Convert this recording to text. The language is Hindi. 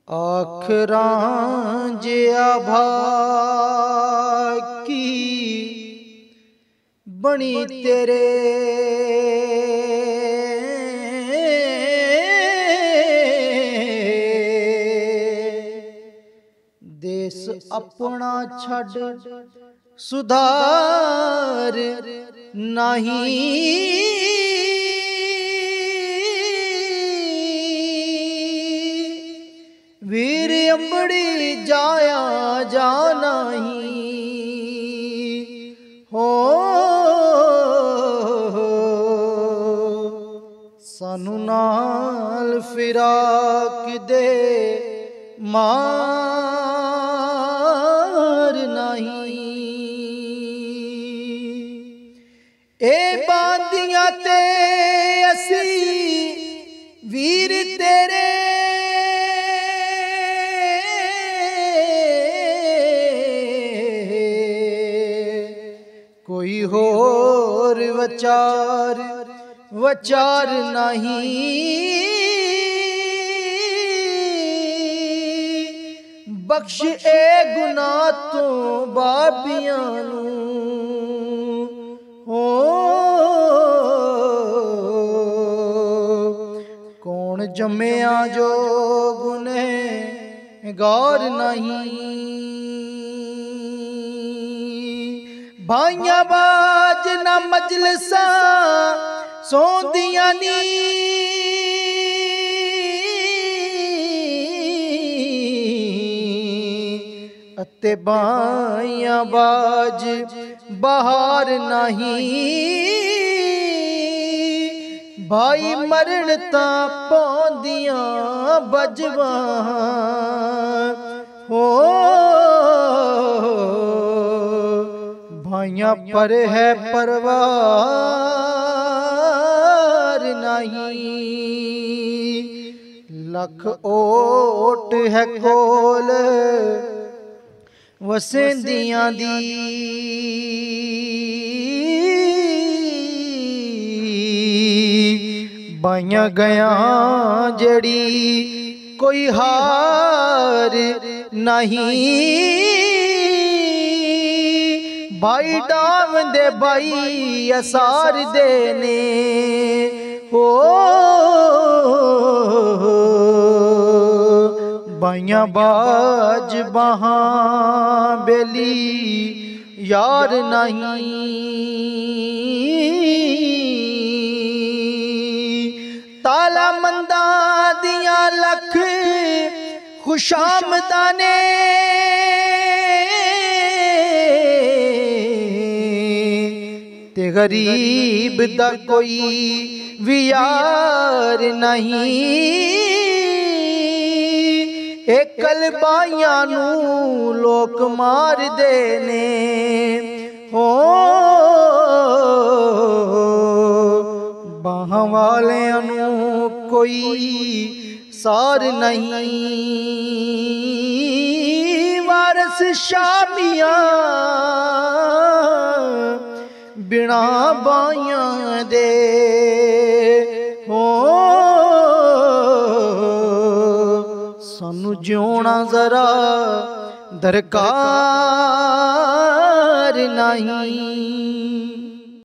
आखरां जिया भाकी बनी तेरे देश अपना छड़ सुधार नहीं वीर अंबड़ी जाया जाना ही हो सानू नाल फिराक दे मार नहीं ए बांदियां ते असी वीर तेरे कोई होर वचार वचार नहीं बख्श ए गुनाह तो बाबियां नू हो कौन जम्मिया जो गुनहगार नहीं भाइयां बाज ना मजलसा सोंदियां नी अते भाइयां बाज बहार नहीं भाई मरण ता पौंदियां बजवा हो भाइयां पर है परवार नहीं लख ओट है कोल वसेंदियां दी बाइयां गया जड़ी कोई हार नहीं भाई डाव दे भाई असार देने हो बाइयां बाज बहां बेली यार नहीं ताला मंदा दियां लख खुशामदाने ते गरीब दा कोई भी यार नहीं एकल बाइयां नू लोक मार देने हो बाहां वालियां नू कोई सार नहीं वारस शामियां बिना बाइयां दे हो सानू जिउना जरा दरकार नहीं।